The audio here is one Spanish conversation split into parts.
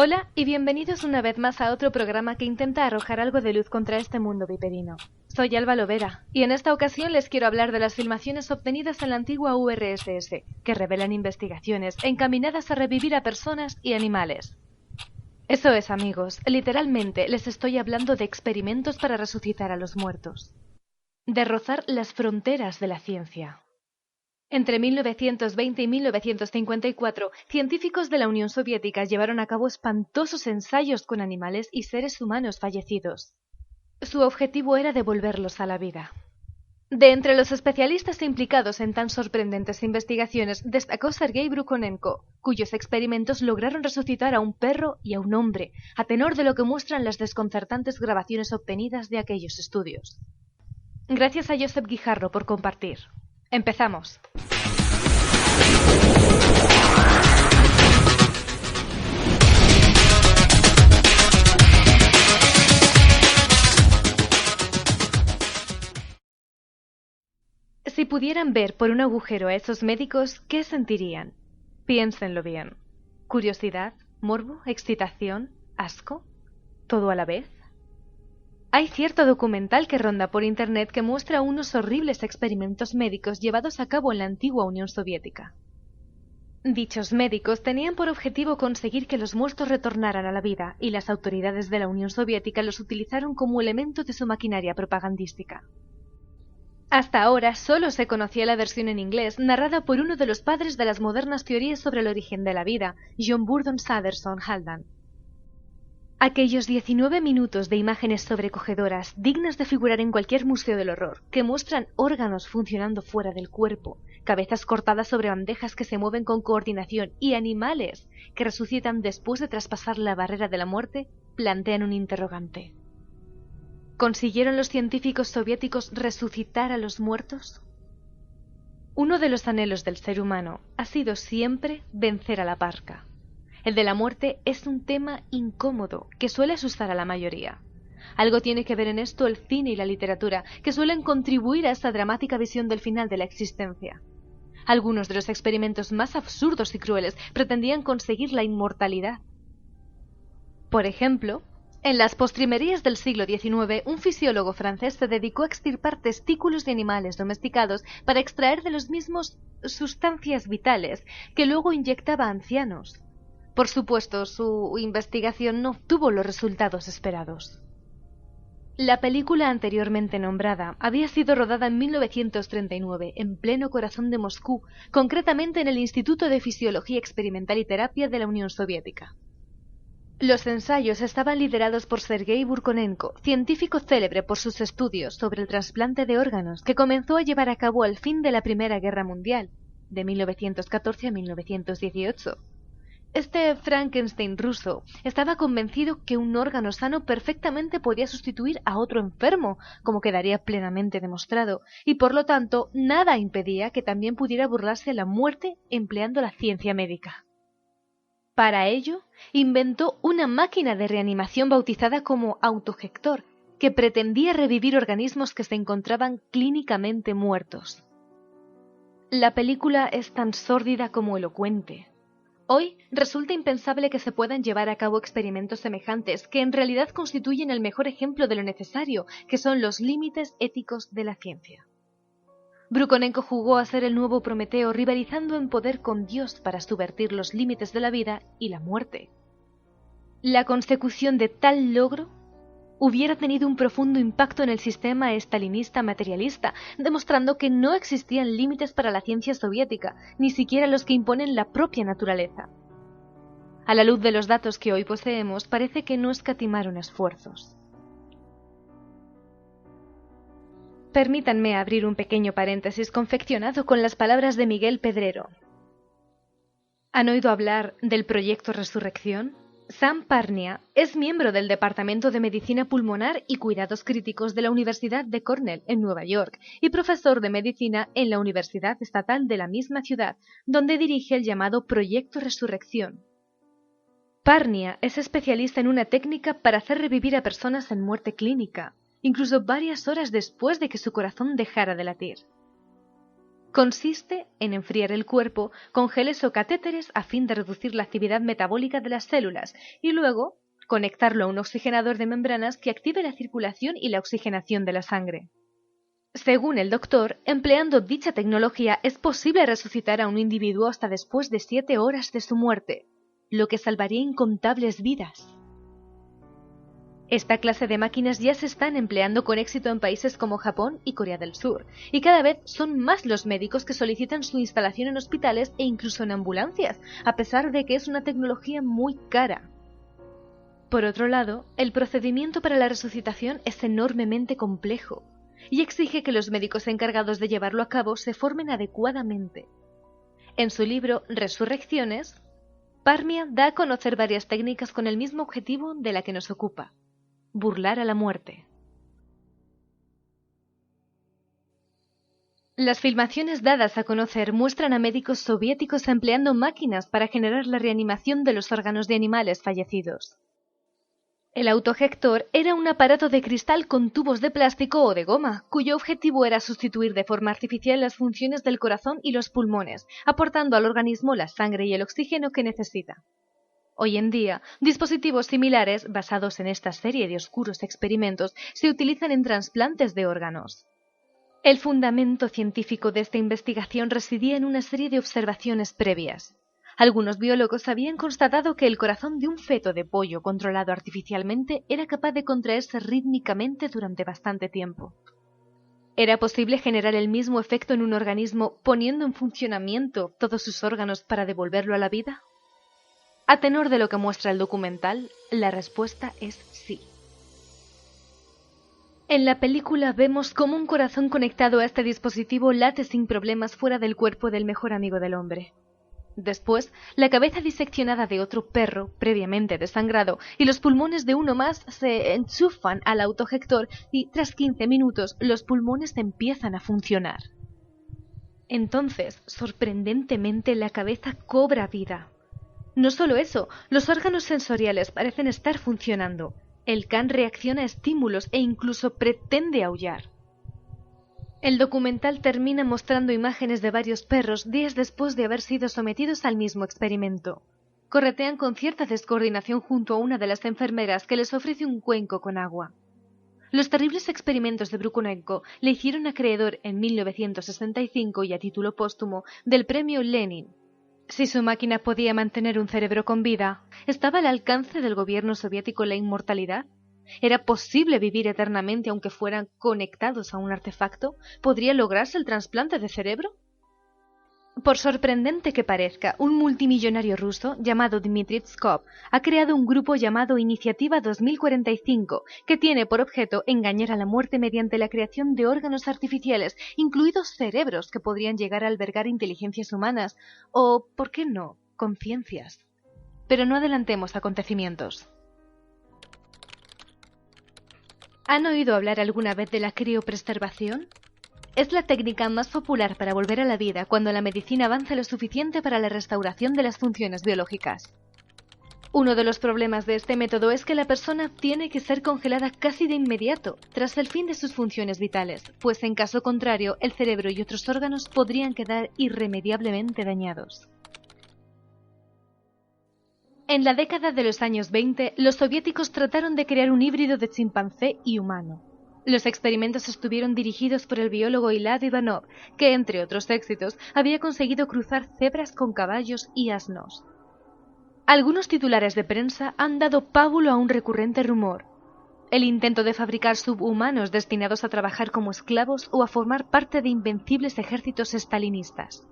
Hola y bienvenidos una vez más a otro programa que intenta arrojar algo de luz contra este mundo viperino. Soy Alba Lovera y en esta ocasión les quiero hablar de las filmaciones obtenidas en la antigua URSS, que revelan investigaciones encaminadas a revivir a personas y animales. Eso es, amigos, literalmente les estoy hablando de experimentos para resucitar a los muertos. De rozar las fronteras de la ciencia. Entre 1920 y 1954, científicos de la Unión Soviética llevaron a cabo espantosos ensayos con animales y seres humanos fallecidos. Su objetivo era devolverlos a la vida. De entre los especialistas implicados en tan sorprendentes investigaciones destacó Sergei Brukhonenko, cuyos experimentos lograron resucitar a un perro y a un hombre, a tenor de lo que muestran las desconcertantes grabaciones obtenidas de aquellos estudios. Gracias a Josep Guijarro por compartir. ¡Empezamos! Si pudieran ver por un agujero a esos médicos, ¿qué sentirían? Piénsenlo bien. ¿Curiosidad? ¿Morbo? ¿Excitación? ¿Asco? ¿Todo a la vez? Hay cierto documental que ronda por internet que muestra unos horribles experimentos médicos llevados a cabo en la antigua Unión Soviética. Dichos médicos tenían por objetivo conseguir que los muertos retornaran a la vida, y las autoridades de la Unión Soviética los utilizaron como elemento de su maquinaria propagandística. Hasta ahora solo se conocía la versión en inglés, narrada por uno de los padres de las modernas teorías sobre el origen de la vida, John Burdon Sanderson Haldane. Aquellos 19 minutos de imágenes sobrecogedoras, dignas de figurar en cualquier museo del horror, que muestran órganos funcionando fuera del cuerpo, cabezas cortadas sobre bandejas que se mueven con coordinación y animales que resucitan después de traspasar la barrera de la muerte, plantean un interrogante. ¿Consiguieron los científicos soviéticos resucitar a los muertos? Uno de los anhelos del ser humano ha sido siempre vencer a la parca. El de la muerte es un tema incómodo que suele asustar a la mayoría. Algo tiene que ver en esto el cine y la literatura, que suelen contribuir a esta dramática visión del final de la existencia. Algunos de los experimentos más absurdos y crueles pretendían conseguir la inmortalidad. Por ejemplo, en las postrimerías del siglo XIX, un fisiólogo francés se dedicó a extirpar testículos de animales domesticados para extraer de los mismos sustancias vitales que luego inyectaba a ancianos. Por supuesto, su investigación no obtuvo los resultados esperados. La película anteriormente nombrada había sido rodada en 1939, en pleno corazón de Moscú, concretamente en el Instituto de Fisiología Experimental y Terapia de la Unión Soviética. Los ensayos estaban liderados por Sergei Brukhonenko, científico célebre por sus estudios sobre el trasplante de órganos que comenzó a llevar a cabo al fin de la Primera Guerra Mundial, de 1914 a 1918. Este Frankenstein ruso estaba convencido que un órgano sano perfectamente podía sustituir a otro enfermo, como quedaría plenamente demostrado, y por lo tanto nada impedía que también pudiera burlarse la muerte empleando la ciencia médica. Para ello, inventó una máquina de reanimación bautizada como autojector, que pretendía revivir organismos que se encontraban clínicamente muertos. La película es tan sórdida como elocuente. Hoy resulta impensable que se puedan llevar a cabo experimentos semejantes que en realidad constituyen el mejor ejemplo de lo necesario, que son los límites éticos de la ciencia. Brukhonenko jugó a ser el nuevo Prometeo, rivalizando en poder con Dios para subvertir los límites de la vida y la muerte. La consecución de tal logro hubiera tenido un profundo impacto en el sistema estalinista materialista, demostrando que no existían límites para la ciencia soviética, ni siquiera los que imponen la propia naturaleza. A la luz de los datos que hoy poseemos, parece que no escatimaron esfuerzos. Permítanme abrir un pequeño paréntesis confeccionado con las palabras de Miguel Pedrero. ¿Han oído hablar del Proyecto Resurrección? Sam Parnia es miembro del Departamento de Medicina Pulmonar y Cuidados Críticos de la Universidad de Cornell en Nueva York y profesor de medicina en la Universidad Estatal de la misma ciudad, donde dirige el llamado Proyecto Resurrección. Parnia es especialista en una técnica para hacer revivir a personas en muerte clínica, incluso varias horas después de que su corazón dejara de latir. Consiste en enfriar el cuerpo con geles o catéteres a fin de reducir la actividad metabólica de las células y luego conectarlo a un oxigenador de membranas que active la circulación y la oxigenación de la sangre. Según el doctor, empleando dicha tecnología es posible resucitar a un individuo hasta después de 7 horas de su muerte, lo que salvaría incontables vidas. Esta clase de máquinas ya se están empleando con éxito en países como Japón y Corea del Sur, y cada vez son más los médicos que solicitan su instalación en hospitales e incluso en ambulancias, a pesar de que es una tecnología muy cara. Por otro lado, el procedimiento para la resucitación es enormemente complejo y exige que los médicos encargados de llevarlo a cabo se formen adecuadamente. En su libro Resurrecciones, Parmia da a conocer varias técnicas con el mismo objetivo de la que nos ocupa: burlar a la muerte. Las filmaciones dadas a conocer muestran a médicos soviéticos empleando máquinas para generar la reanimación de los órganos de animales fallecidos. El autogector era un aparato de cristal con tubos de plástico o de goma, cuyo objetivo era sustituir de forma artificial las funciones del corazón y los pulmones, aportando al organismo la sangre y el oxígeno que necesita. Hoy en día, dispositivos similares, basados en esta serie de oscuros experimentos, se utilizan en trasplantes de órganos. El fundamento científico de esta investigación residía en una serie de observaciones previas. Algunos biólogos habían constatado que el corazón de un feto de pollo controlado artificialmente era capaz de contraerse rítmicamente durante bastante tiempo. ¿Era posible generar el mismo efecto en un organismo poniendo en funcionamiento todos sus órganos para devolverlo a la vida? A tenor de lo que muestra el documental, la respuesta es sí. En la película vemos cómo un corazón conectado a este dispositivo late sin problemas fuera del cuerpo del mejor amigo del hombre. Después, la cabeza diseccionada de otro perro, previamente desangrado, y los pulmones de uno más se enchufan al autogector y, tras 15 minutos, los pulmones empiezan a funcionar. Entonces, sorprendentemente, la cabeza cobra vida. No solo eso, los órganos sensoriales parecen estar funcionando. El can reacciona a estímulos e incluso pretende aullar. El documental termina mostrando imágenes de varios perros días después de haber sido sometidos al mismo experimento. Corretean con cierta descoordinación junto a una de las enfermeras que les ofrece un cuenco con agua. Los terribles experimentos de Brukhonenko le hicieron acreedor en 1965 y a título póstumo del premio Lenin. Si su máquina podía mantener un cerebro con vida, ¿estaba al alcance del gobierno soviético la inmortalidad? ¿Era posible vivir eternamente aunque fueran conectados a un artefacto? ¿Podría lograrse el trasplante de cerebro? Por sorprendente que parezca, un multimillonario ruso llamado Dmitry Pskov ha creado un grupo llamado Iniciativa 2045 que tiene por objeto engañar a la muerte mediante la creación de órganos artificiales, incluidos cerebros que podrían llegar a albergar inteligencias humanas o, ¿por qué no?, conciencias. Pero no adelantemos acontecimientos. ¿Han oído hablar alguna vez de la criopreservación? Es la técnica más popular para volver a la vida cuando la medicina avanza lo suficiente para la restauración de las funciones biológicas. Uno de los problemas de este método es que la persona tiene que ser congelada casi de inmediato, tras el fin de sus funciones vitales, pues en caso contrario el cerebro y otros órganos podrían quedar irremediablemente dañados. En la década de los años 20, los soviéticos trataron de crear un híbrido de chimpancé y humano. Los experimentos estuvieron dirigidos por el biólogo Ilya Ivanov, que, entre otros éxitos, había conseguido cruzar cebras con caballos y asnos. Algunos titulares de prensa han dado pábulo a un recurrente rumor: el intento de fabricar subhumanos destinados a trabajar como esclavos o a formar parte de invencibles ejércitos estalinistas.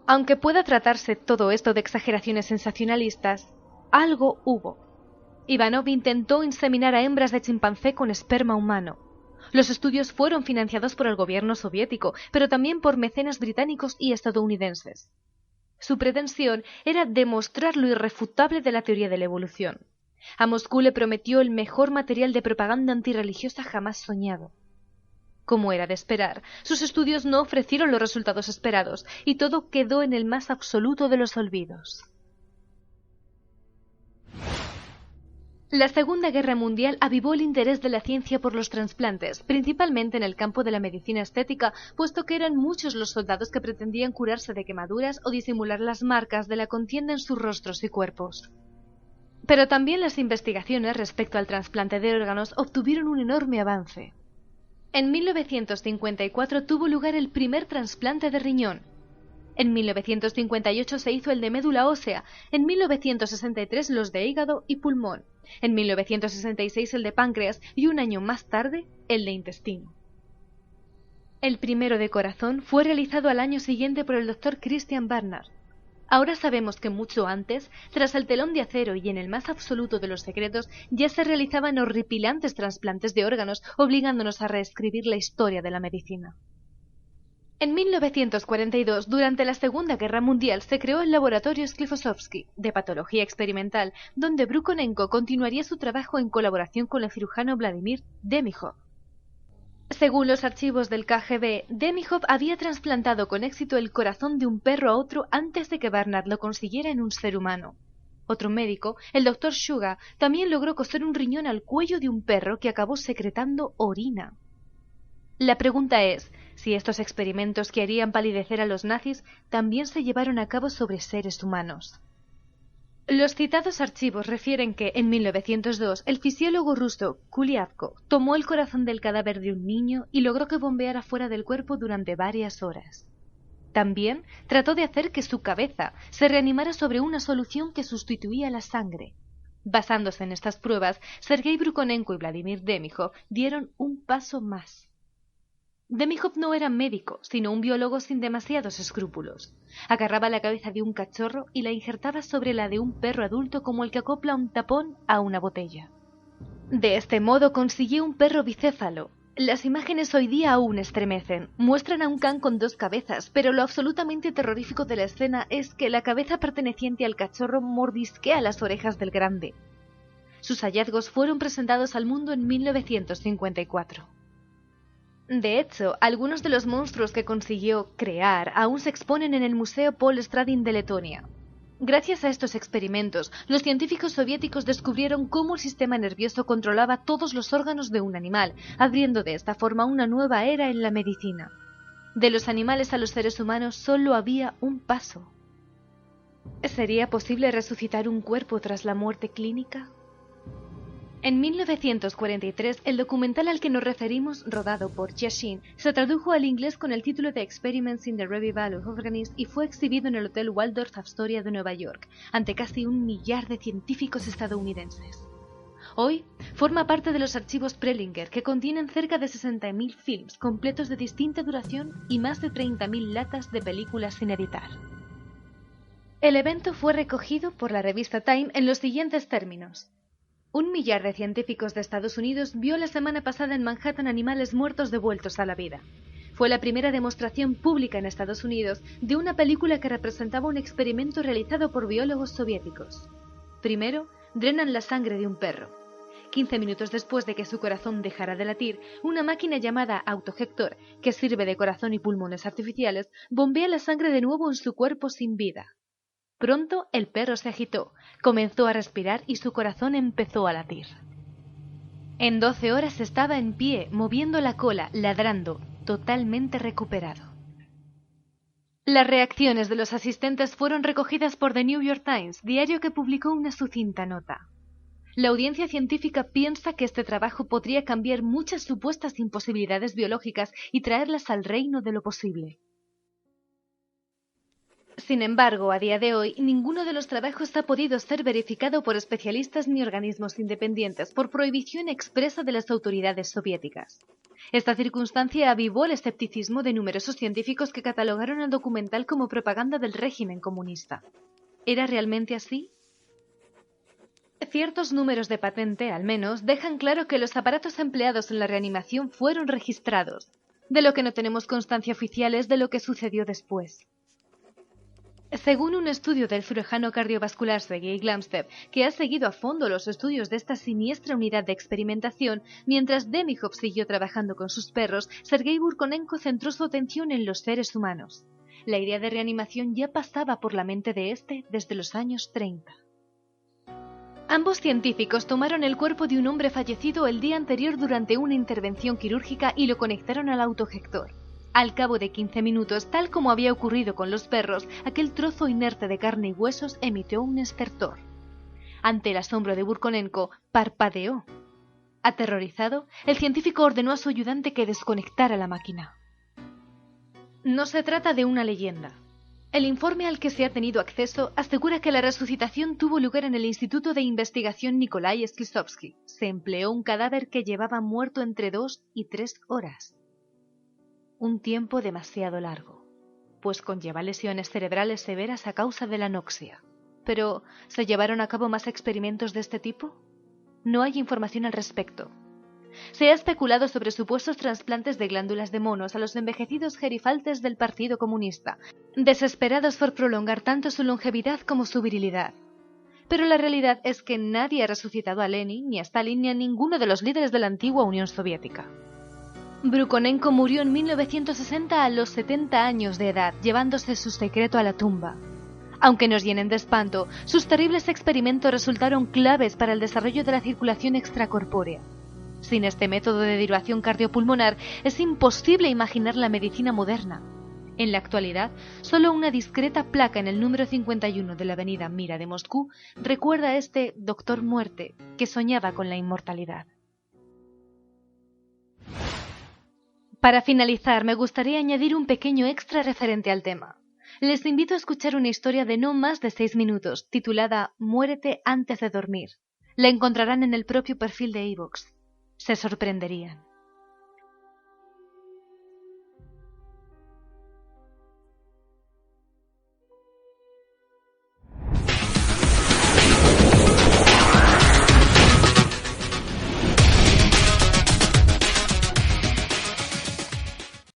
Aunque pueda tratarse todo esto de exageraciones sensacionalistas, algo hubo. Ivanov intentó inseminar a hembras de chimpancé con esperma humano. Los estudios fueron financiados por el gobierno soviético, pero también por mecenas británicos y estadounidenses. Su pretensión era demostrar lo irrefutable de la teoría de la evolución. A Moscú le prometió el mejor material de propaganda antirreligiosa jamás soñado. Como era de esperar, sus estudios no ofrecieron los resultados esperados y todo quedó en el más absoluto de los olvidos. La Segunda Guerra Mundial avivó el interés de la ciencia por los trasplantes, principalmente en el campo de la medicina estética, puesto que eran muchos los soldados que pretendían curarse de quemaduras o disimular las marcas de la contienda en sus rostros y cuerpos. Pero también las investigaciones respecto al trasplante de órganos obtuvieron un enorme avance. En 1954 tuvo lugar el primer trasplante de riñón. En 1958 se hizo el de médula ósea, en 1963 los de hígado y pulmón, en 1966 el de páncreas y un año más tarde el de intestino. El primero de corazón fue realizado al año siguiente por el Dr. Christian Barnard. Ahora sabemos que mucho antes, tras el telón de acero y en el más absoluto de los secretos, ya se realizaban horripilantes trasplantes de órganos, obligándonos a reescribir la historia de la medicina. En 1942, durante la Segunda Guerra Mundial, se creó el laboratorio Sklifosovsky, de patología experimental, donde Brukhonenko continuaría su trabajo en colaboración con el cirujano Vladimir Demihov. Según los archivos del KGB, Demihov había trasplantado con éxito el corazón de un perro a otro antes de que Barnard lo consiguiera en un ser humano. Otro médico, el Dr. Suga, también logró coser un riñón al cuello de un perro que acabó secretando orina. La pregunta es, si estos experimentos que harían palidecer a los nazis también se llevaron a cabo sobre seres humanos. Los citados archivos refieren que, en 1902, el fisiólogo ruso Kuliavko tomó el corazón del cadáver de un niño y logró que bombeara fuera del cuerpo durante varias horas. También trató de hacer que su cabeza se reanimara sobre una solución que sustituía la sangre. Basándose en estas pruebas, Sergei Brukhonenko y Vladimir Demihov dieron un paso más. Demihov no era médico, sino un biólogo sin demasiados escrúpulos. Agarraba la cabeza de un cachorro y la injertaba sobre la de un perro adulto como el que acopla un tapón a una botella. De este modo consiguió un perro bicéfalo. Las imágenes hoy día aún estremecen. Muestran a un can con dos cabezas, pero lo absolutamente terrorífico de la escena es que la cabeza perteneciente al cachorro mordisquea las orejas del grande. Sus hallazgos fueron presentados al mundo en 1954. De hecho, algunos de los monstruos que consiguió crear aún se exponen en el Museo Paul Stradin de Letonia. Gracias a estos experimentos, los científicos soviéticos descubrieron cómo el sistema nervioso controlaba todos los órganos de un animal, abriendo de esta forma una nueva era en la medicina. De los animales a los seres humanos solo había un paso. ¿Sería posible resucitar un cuerpo tras la muerte clínica? En 1943, el documental al que nos referimos, rodado por Yashin, se tradujo al inglés con el título de Experiments in the Revival of Organisms y fue exhibido en el Hotel Waldorf Astoria de Nueva York, ante casi 1 millar de científicos estadounidenses. Hoy, forma parte de los archivos Prelinger, que contienen cerca de 60.000 films completos de distinta duración y más de 30.000 latas de películas sin editar. El evento fue recogido por la revista Time en los siguientes términos. 1 millar de científicos de Estados Unidos vio la semana pasada en Manhattan animales muertos devueltos a la vida. Fue la primera demostración pública en Estados Unidos de una película que representaba un experimento realizado por biólogos soviéticos. Primero, drenan la sangre de un perro. 15 minutos después de que su corazón dejara de latir, una máquina llamada autojector, que sirve de corazón y pulmones artificiales, bombea la sangre de nuevo en su cuerpo sin vida. Pronto el perro se agitó, comenzó a respirar y su corazón empezó a latir. En 12 horas estaba en pie, moviendo la cola, ladrando, totalmente recuperado. Las reacciones de los asistentes fueron recogidas por The New York Times, diario que publicó una sucinta nota. La audiencia científica piensa que este trabajo podría cambiar muchas supuestas imposibilidades biológicas y traerlas al reino de lo posible. Sin embargo, a día de hoy, ninguno de los trabajos ha podido ser verificado por especialistas ni organismos independientes por prohibición expresa de las autoridades soviéticas. Esta circunstancia avivó el escepticismo de numerosos científicos que catalogaron el documental como propaganda del régimen comunista. ¿Era realmente así? Ciertos números de patente, al menos, dejan claro que los aparatos empleados en la reanimación fueron registrados. De lo que no tenemos constancia oficial es de lo que sucedió después. Según un estudio del cirujano cardiovascular Sergei Glamstev, que ha seguido a fondo los estudios de esta siniestra unidad de experimentación, mientras Demihov siguió trabajando con sus perros, Sergei Brukhonenko centró su atención en los seres humanos. La idea de reanimación ya pasaba por la mente de este desde los años 30. Ambos científicos tomaron el cuerpo de un hombre fallecido el día anterior durante una intervención quirúrgica y lo conectaron al autogector. Al cabo de 15 minutos, tal como había ocurrido con los perros, aquel trozo inerte de carne y huesos emitió un estertor. Ante el asombro de Burkonenko, parpadeó. Aterrorizado, el científico ordenó a su ayudante que desconectara la máquina. No se trata de una leyenda. El informe al que se ha tenido acceso asegura que la resucitación tuvo lugar en el Instituto de Investigación Nikolai Sklizovsky. Se empleó un cadáver que llevaba muerto entre 2 y 3 horas. Un tiempo demasiado largo, pues conlleva lesiones cerebrales severas a causa de la anoxia. Pero, ¿se llevaron a cabo más experimentos de este tipo? No hay información al respecto. Se ha especulado sobre supuestos trasplantes de glándulas de monos a los envejecidos gerifaltes del Partido Comunista, desesperados por prolongar tanto su longevidad como su virilidad. Pero la realidad es que nadie ha resucitado a Lenin, ni a Stalin, ni a ninguno de los líderes de la antigua Unión Soviética. Burkonenko murió en 1960 a los 70 años de edad, llevándose su secreto a la tumba. Aunque nos llenen de espanto, sus terribles experimentos resultaron claves para el desarrollo de la circulación extracorpórea. Sin este método de derivación cardiopulmonar es imposible imaginar la medicina moderna. En la actualidad, solo una discreta placa en el número 51 de la avenida Mira de Moscú recuerda a este Doctor Muerte que soñaba con la inmortalidad. Para finalizar, me gustaría añadir un pequeño extra referente al tema. Les invito a escuchar una historia de no más de 6 minutos, titulada Muérete antes de dormir. La encontrarán en el propio perfil de iVoox. Se sorprenderían.